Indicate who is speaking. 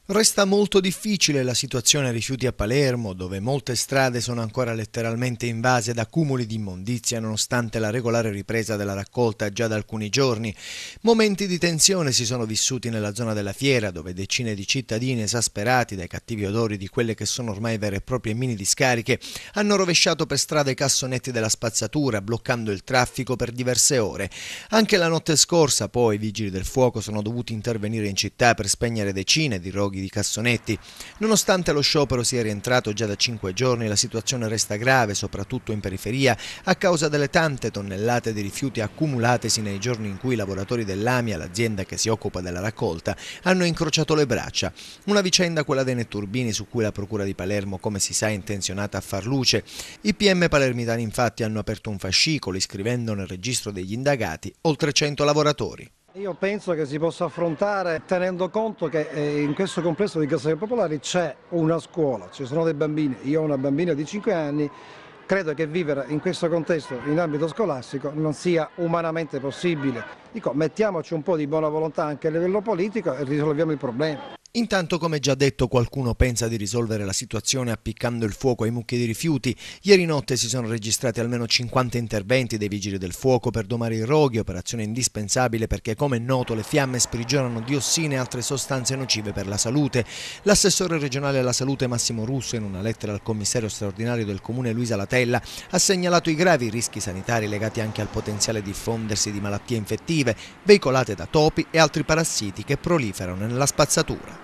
Speaker 1: Resta molto difficile la situazione rifiuti a Palermo, dove molte strade sono ancora letteralmente invase da cumuli di immondizia nonostante la regolare ripresa della raccolta già da alcuni giorni. Momenti di tensione si sono vissuti nella zona della fiera, dove decine di cittadini esasperati dai cattivi odori di quelle che sono ormai vere e proprie mini discariche hanno rovesciato per strada i cassonetti della spazzatura, bloccando il traffico per diverse ore. Anche la notte scorsa, poi, i vigili del fuoco sono dovuti intervenire in città per spegnere decine di roghi di cassonetti. Nonostante lo sciopero sia rientrato già da 5 giorni, la situazione resta grave, soprattutto in periferia, a causa delle tante tonnellate di rifiuti accumulatesi nei giorni in cui i lavoratori dell'AMIA, l'azienda che si occupa della raccolta, hanno incrociato le braccia. Una vicenda, quella dei netturbini, su cui la Procura di Palermo, come si sa, è intenzionata a far luce. I PM palermitani infatti hanno aperto un fascicolo iscrivendo nel registro degli indagati oltre 100 lavoratori.
Speaker 2: Io penso che si possa affrontare tenendo conto che in questo complesso di Castelli Popolari c'è una scuola, ci sono dei bambini, io ho una bambina di 5 anni, credo che vivere in questo contesto in ambito scolastico non sia umanamente possibile. Dico, mettiamoci un po' di buona volontà anche a livello politico e risolviamo il problema.
Speaker 1: Intanto, come già detto, qualcuno pensa di risolvere la situazione appiccando il fuoco ai mucchi di rifiuti. Ieri notte si sono registrati almeno 50 interventi dei vigili del fuoco per domare i roghi, operazione indispensabile perché, come è noto, le fiamme sprigionano diossine e altre sostanze nocive per la salute. L'assessore regionale alla salute Massimo Russo, in una lettera al commissario straordinario del comune Luisa Latella, ha segnalato i gravi rischi sanitari legati anche al potenziale diffondersi di malattie infettive veicolate da topi e altri parassiti che proliferano nella spazzatura.